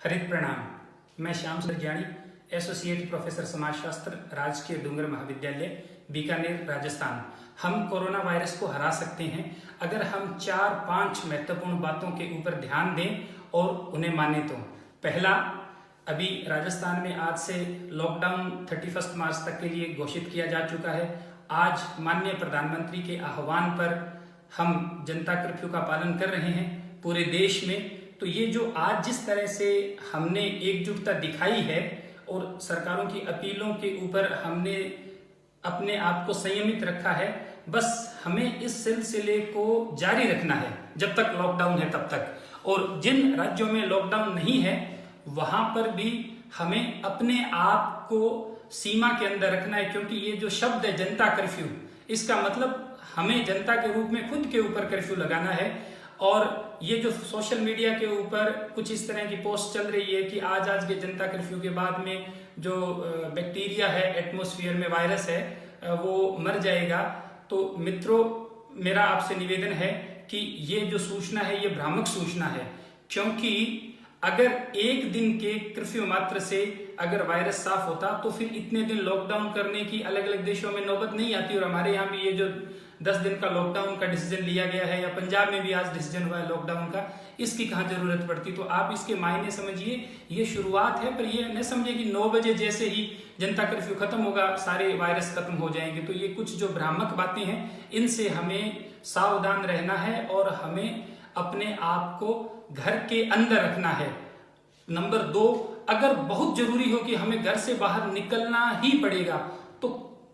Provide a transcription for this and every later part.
हरित प्रणाम। मैं श्याम सरजानी, एसोसिएट प्रोफेसर समाजशास्त्र, राजकीय डूंगर महाविद्यालय, बीकानेर, राजस्थान। हम कोरोना वायरस को हरा सकते हैं अगर हम 4-5 महत्वपूर्ण बातों के ऊपर ध्यान दें और उन्हें माने तो। पहला, अभी राजस्थान में आज से लॉकडाउन 31 मार्च तक के लिए घोषित किया जा चुका है। आज माननीय प्रधानमंत्री के आह्वान पर हम जनता कर्फ्यू का पालन कर रहे हैं पूरे देश में। तो ये जो आज जिस तरह से हमने एकजुटता दिखाई है और सरकारों की अपीलों के ऊपर हमने अपने आप को संयमित रखा है, बस हमें इस सिलसिले को जारी रखना है जब तक लॉकडाउन है तब तक। और जिन राज्यों में लॉकडाउन नहीं है वहां पर भी हमें अपने आप को सीमा के अंदर रखना है, क्योंकि ये जो शब्द है जनता कर्फ्यू, इसका मतलब हमें जनता के रूप में खुद के ऊपर कर्फ्यू लगाना है। और ये जो सोशल मीडिया के ऊपर कुछ इस तरह की पोस्ट चल रही है कि आज के जनता कर्फ्यू के बाद में जो बैक्टीरिया है एटमॉस्फेयर में, वायरस है, वो मर जाएगा। तो मित्रों, मेरा आपसे निवेदन है कि ये जो सूचना है ये भ्रामक सूचना है, क्योंकि अगर एक दिन के कर्फ्यू मात्र से अगर वायरस साफ होता तो फिर इतने दिन लॉकडाउन करने की अलग अलग देशों में नौबत नहीं आती। और हमारे यहाँ भी ये जो 10 दिन का लॉकडाउन का डिसीजन लिया गया है, या पंजाब में भी आज डिसीजन हुआ है लॉकडाउन का, इसकी कहाँ जरूरत पड़ती। तो आप इसके मायने समझिए, ये शुरुआत है, पर ये न समझिए कि 9 बजे जैसे ही जनता कर्फ्यू खत्म होगा सारे वायरस खत्म हो जाएंगे। तो ये कुछ जो भ्रामक बातें हैं इनसे हमें सावधान रहना है और हमें अपने आप को घर के अंदर रखना है। नंबर 2, अगर बहुत जरूरी हो कि हमें घर से बाहर निकलना ही पड़ेगा तो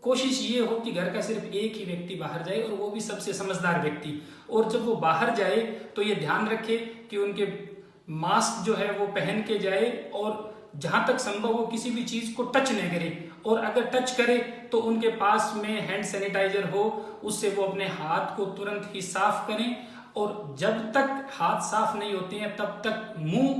कोशिश ये हो कि घर का सिर्फ एक ही व्यक्ति बाहर जाए, और वो भी सबसे समझदार व्यक्ति। और जब वो बाहर जाए तो ये ध्यान रखे कि उनके मास्क जो है वो पहन के जाए, और जहां तक संभव हो किसी भी चीज को टच न करे, और अगर टच करे तो उनके पास में हैंड सैनिटाइजर हो, उससे वो अपने हाथ को तुरंत ही साफ करें। और जब तक हाथ साफ नहीं होते हैं तब तक मुंह,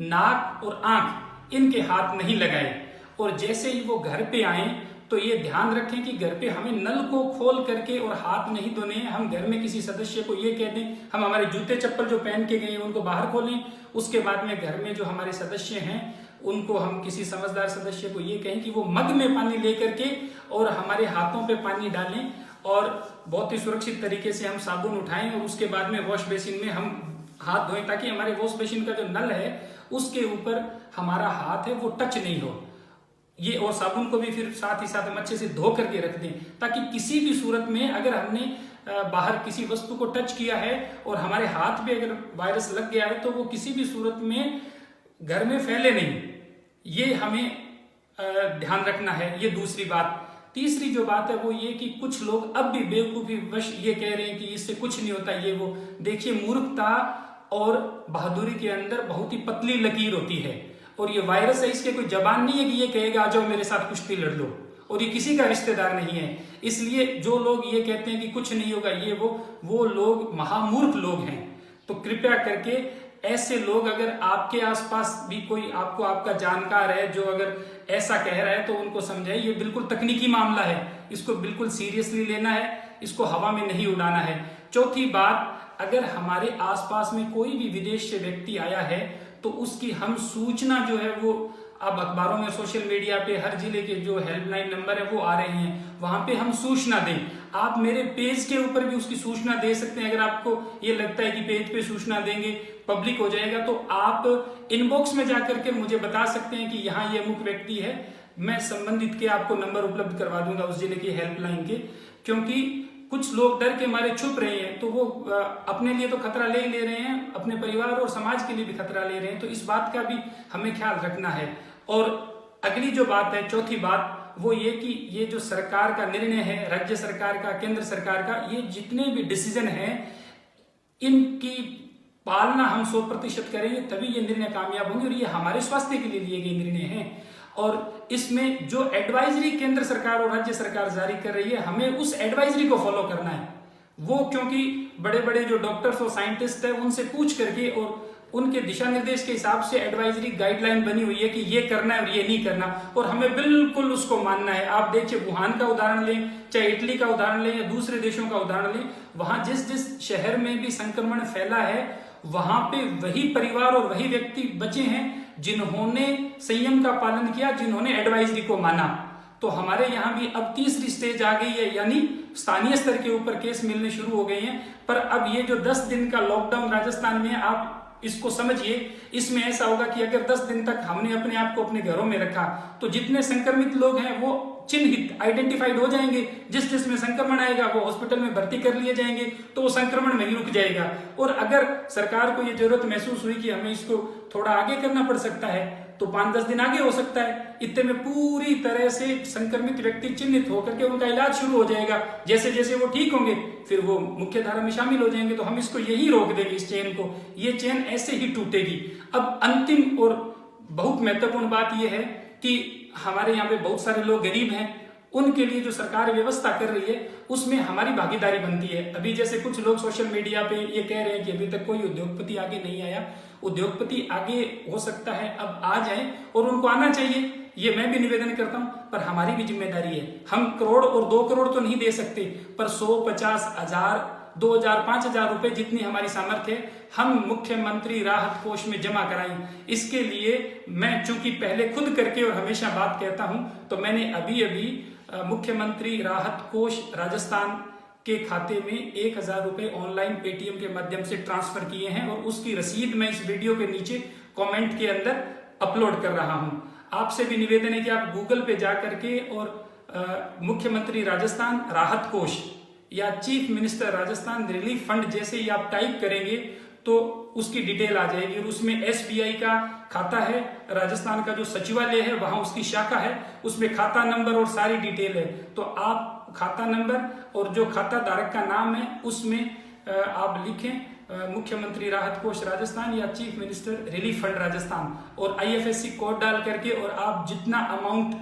नाक और आंख इनके हाथ नहीं लगाएं। और जैसे ही वो घर पे आए तो ये ध्यान रखें कि घर पे हमें नल को खोल करके और हाथ नहीं धोने हैं। हम घर में किसी सदस्य को ये कह दें, हम हमारे जूते चप्पल जो पहन के गए हैं उनको बाहर खोलें। उसके बाद में घर में जो हमारे सदस्य हैं उनको हम किसी समझदार सदस्य को ये कहें कि वो मग में पानी लेकर के और हमारे हाथों पे पानी डालें, और बहुत ही सुरक्षित तरीके से हम साबुन उठाएं और उसके बाद में वॉश बेसिन में हम हाथ धोएं, ताकि हमारे वॉश बेसिन का जो नल है उसके ऊपर हमारा हाथ है वो टच नहीं हो। ये और साबुन को भी फिर साथ ही साथ हम अच्छे से धो करके रख दें, ताकि किसी भी सूरत में अगर हमने बाहर किसी वस्तु को टच किया है और हमारे हाथ पे अगर वायरस लग गया है तो वो किसी भी सूरत में घर में फैले नहीं। ये हमें ध्यान रखना है। ये दूसरी बात। तीसरी जो बात है वो ये कि कुछ लोग अब भी बेवकूफी वश ये कह रहे हैं कि इससे कुछ नहीं होता, ये वो। देखिए, मूर्खता और बहादुरी के अंदर बहुत ही पतली लकीर होती है, और ये वायरस है, इसके कोई जबान नहीं है कि ये कहेगा आ जाओ मेरे साथ कुश्ती लड़ लो, और ये किसी का रिश्तेदार नहीं है। इसलिए जो लोग ये कहते हैं कि कुछ नहीं होगा, ये वो लोग महामूर्ख लोग हैं। तो कृपया करके ऐसे लोग, अगर आपके आसपास भी कोई आपका जानकार है जो अगर ऐसा कह रहा है तो उनको समझाइए ये बिल्कुल तकनीकी मामला है, इसको बिल्कुल सीरियसली लेना है, इसको हवा में नहीं उड़ाना है। चौथी बात, अगर हमारे आसपास में कोई भी विदेश से व्यक्ति आया है तो उसकी हम सूचना जो है वो अब अखबारों में, सोशल मीडिया पे हर जिले के जो हेल्पलाइन नंबर है वो आ रहे हैं, वहां पे हम सूचना दें। आप मेरे पेज के ऊपर भी उसकी सूचना दे सकते हैं। अगर आपको ये लगता है कि पेज पे सूचना देंगे पब्लिक हो जाएगा, तो आप इनबॉक्स में जाकर के मुझे बता सकते हैं कि यहाँ ये अमुक व्यक्ति है, मैं संबंधित के आपको नंबर उपलब्ध करवा दूंगा उस जिले की हेल्पलाइन के। क्योंकि कुछ लोग डर के मारे छुप रहे हैं, तो वो अपने लिए तो खतरा ले रहे हैं, अपने परिवार और समाज के लिए भी खतरा ले रहे हैं। तो इस बात का भी हमें ख्याल रखना है। और अगली जो बात है, चौथी बात, वो ये कि ये जो सरकार का निर्णय है, राज्य सरकार का, केंद्र सरकार का, ये जितने भी डिसीजन हैं इनकी पालना हम 100% करेंगे, तभी ये निर्णय कामयाब होंगे। और ये हमारे स्वास्थ्य के लिए लिए गए निर्णय हैं। और इसमें जो एडवाइजरी केंद्र सरकार और राज्य सरकार जारी कर रही है, हमें उस एडवाइजरी को फॉलो करना है। वो क्योंकि बड़े बड़े जो डॉक्टर्स और साइंटिस्ट है उनसे पूछ करके और उनके दिशा निर्देश के हिसाब से एडवाइजरी गाइडलाइन बनी हुई है कि ये करना है और ये नहीं करना, और हमें बिल्कुल उसको मानना है। आप देखिए, वुहान का उदाहरण लें, चाहे इटली का उदाहरण लें या दूसरे देशों का उदाहरण लें, वहां जिस जिस शहर में भी संक्रमण फैला है वहां पे वही परिवार और वही व्यक्ति बचे हैं जिन्होंने संयम का पालन किया, जिन्होंने एडवाइजरी को माना। तो हमारे यहाँ भी अब तीसरी स्टेज आ गई है, यानी स्थानीय स्तर के ऊपर केस मिलने शुरू हो गए हैं। पर अब ये जो 10 दिन का लॉकडाउन राजस्थान में, आप इसको समझिए, इसमें ऐसा होगा कि अगर 10 दिन तक हमने अपने आप को अपने घरों में रखा तो जितने संक्रमित लोग हैं वो चिन्हित, आइडेंटिफाइड हो जाएंगे। जिस जिसमें संक्रमण आएगा वो हॉस्पिटल में भर्ती कर लिए जाएंगे, तो वो संक्रमण में ही रुक जाएगा। और अगर सरकार को ये जरूरत महसूस हुई कि हमें इसको थोड़ा आगे करना पड़ सकता है, तो 5-10 दिन आगे हो सकता है। इतने में पूरी तरह से संक्रमित व्यक्ति चिन्हित होकर के उनका इलाज शुरू हो जाएगा। जैसे जैसे वो ठीक होंगे फिर वो मुख्य धारा में शामिल हो जाएंगे। तो हम इसको यही रोक देंगे, इस चेन को। ये चेन ऐसे ही टूटेगी। अब अंतिम और बहुत महत्वपूर्ण बात यह है कि हमारे यहाँ पे बहुत सारे लोग गरीब हैं, उनके लिए जो सरकार व्यवस्था कर रही है उसमें हमारी भागीदारी बनती है। अभी जैसे कुछ लोग सोशल मीडिया पे ये कह रहे हैं कि अभी तक कोई उद्योगपति आगे नहीं आया। उद्योगपति आगे हो सकता है अब आ जाए, और उनको आना चाहिए, ये मैं भी निवेदन करता हूं। पर हमारी भी जिम्मेदारी है। हम करोड़ और 2 करोड़ तो नहीं दे सकते, पर 100, 50, 1000, 2000, 5000 रुपए जितनी हमारी सामर्थ्य है हम मुख्यमंत्री राहत कोष में जमा कराएं। इसके लिए मैं चूंकि पहले खुद करके और हमेशा बात कहता हूं, तो मैंने अभी मुख्यमंत्री राहत कोष राजस्थान के खाते में 1000 रुपए ऑनलाइन पेटीएम के माध्यम से ट्रांसफर किए हैं, और उसकी रसीद मैं इस वीडियो के नीचे कमेंट के अंदर अपलोड कर रहा हूं। आपसे भी निवेदन है कि आप गूगल पे जा करके और मुख्यमंत्री राजस्थान राहत कोष या chief minister Rajasthan relief fund जैसे ही आप टाइप करेंगे तो उसकी डिटेल आ जाएगी। और उसमें SBI का खाता है, राजस्थान का जो सचिवालय है वहां उसकी शाखा है, उसमें खाता नंबर और सारी डिटेल है। तो आप खाता नंबर और जो खाता धारक का नाम है उसमें आप लिखें मुख्यमंत्री राहत कोष राजस्थान या chief minister relief fund Rajasthan, और IFSC कोड डाल करके, और आप जितना अमाउंट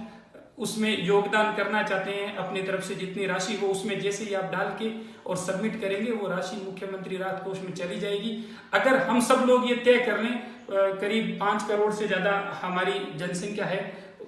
उसमें योगदान करना चाहते हैं अपनी तरफ से, जितनी राशि वो उसमें जैसे ही आप डाल के और सबमिट करेंगे वो राशि मुख्यमंत्री राहत कोष में चली जाएगी। अगर हम सब लोग ये तय कर लें, करीब 5 करोड़ से ज्यादा हमारी जनसंख्या है,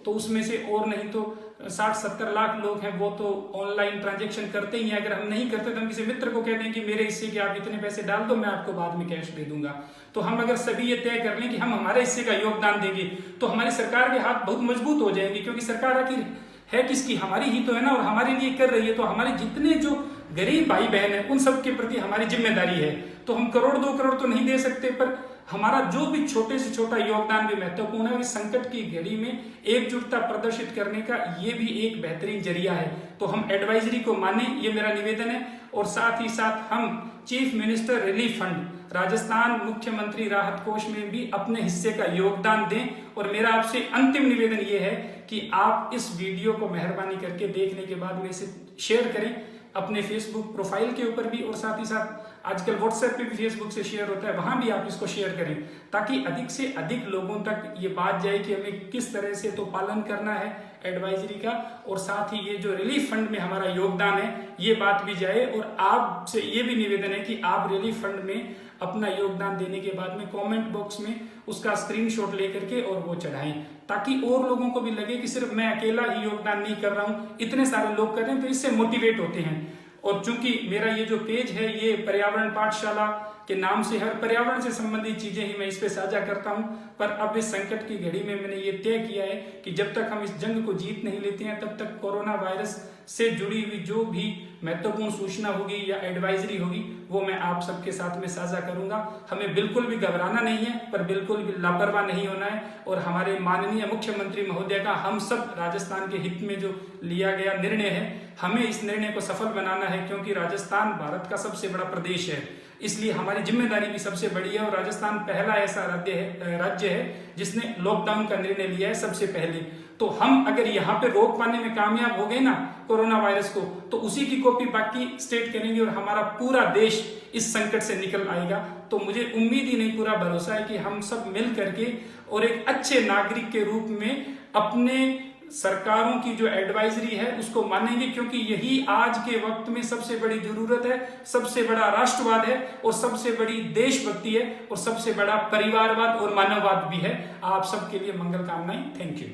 तो उसमें से और नहीं तो 60-70 लाख लोग हैं, वो तो ऑनलाइन ट्रांजैक्शन करते ही हैं। अगर हम नहीं करते तो हम किसी मित्र को कहते हैं कि मेरे हिस्से के आप इतने पैसे डाल दो, मैं आपको बाद में कैश दे दूंगा। तो हम अगर सभी ये तय कर लें कि हम हमारे हिस्से का योगदान देंगे, तो हमारी सरकार के हाथ बहुत मजबूत हो जाएंगे। क्योंकि सरकार आखिर है किसकी? हमारी ही तो है ना, और हमारे लिए कर रही है। तो हमारे जितने जो गरीब भाई बहन है उन सबके प्रति हमारी जिम्मेदारी है। तो हम करोड़ 2 करोड़ तो नहीं दे सकते, पर हमारा जो भी छोटे से छोटा योगदान भी महत्वपूर्ण है। और इस संकट की घड़ी में एकजुटता प्रदर्शित करने का ये भी एक बेहतरीन जरिया है। तो हम एडवाइजरी को माने, ये मेरा निवेदन है। और साथ ही साथ हम chief minister relief fund Rajasthan मुख्यमंत्री राहत कोष में भी अपने हिस्से का योगदान दें। और मेरा आपसे अंतिम निवेदन ये है कि आप इस वीडियो को मेहरबानी करके देखने के बाद में इसे शेयर करें अपने फेसबुक प्रोफाइल के ऊपर भी, और साथ ही साथ आजकल व्हाट्सएप पे भी फेसबुक से शेयर होता है, वहां भी आप इसको शेयर करें, ताकि अधिक से अधिक लोगों तक ये बात जाए कि हमें किस तरह से तो पालन करना है एडवाइजरी का, और साथ ही ये जो रिलीफ फंड में हमारा योगदान है ये बात भी जाए। और आपसे ये भी निवेदन है कि आप रिलीफ फंड में अपना योगदान देने के बाद में कमेंट बॉक्स में उसका स्क्रीनशॉट लेकर के और वो चढ़ाएं, ताकि और लोगों को भी लगे कि सिर्फ मैं अकेला ही योगदान नहीं कर रहा हूं, इतने सारे लोग कर रहे हैं, तो इससे मोटिवेट होते हैं। और चूंकि मेरा ये जो पेज है ये पर्यावरण पाठशाला के नाम से हर पर्यावरण से संबंधित चीजें ही मैं इस पे साझा करता हूं। पर अब इस संकट की घड़ी में मैंने ये तय किया है कि जब तक हम इस जंग को जीत नहीं लेते हैं तब तक कोरोना वायरस से जुड़ी हुई जो भी महत्वपूर्ण सूचना होगी या एडवाइजरी होगी वो मैं आप सबके साथ में साझा करूंगा। हमें बिल्कुल भी घबराना नहीं है, पर बिल्कुल भी लापरवाह नहीं होना है। और हमारे माननीय मुख्यमंत्री महोदय का हम सब राजस्थान के हित में जो लिया गया निर्णय है, हमें इस निर्णय को सफल बनाना है। क्योंकि राजस्थान भारत का सबसे बड़ा प्रदेश है, इसलिए हमारी जिम्मेदारी भी सबसे बड़ी है। और राजस्थान पहला ऐसा राज्य है जिसने लॉकडाउन का निर्णय लिया है सबसे पहले। तो हम अगर यहाँ पे रोक पाने में कामयाब हो गए ना कोरोना वायरस को, तो उसी की कॉपी बाकी स्टेट करेंगे और हमारा पूरा देश इस संकट से निकल आएगा। तो मुझे उम्मीद ही नहीं, पूरा भरोसा है कि हम सब मिल करके और एक अच्छे नागरिक के रूप में अपने सरकारों की जो एडवाइजरी है उसको मानेंगे। क्योंकि यही आज के वक्त में सबसे बड़ी जरूरत है, सबसे बड़ा राष्ट्रवाद है, और सबसे बड़ी देशभक्ति है, और सबसे बड़ा परिवारवाद और मानववाद भी है। आप सबके लिए मंगल कामनाएं। Thank you.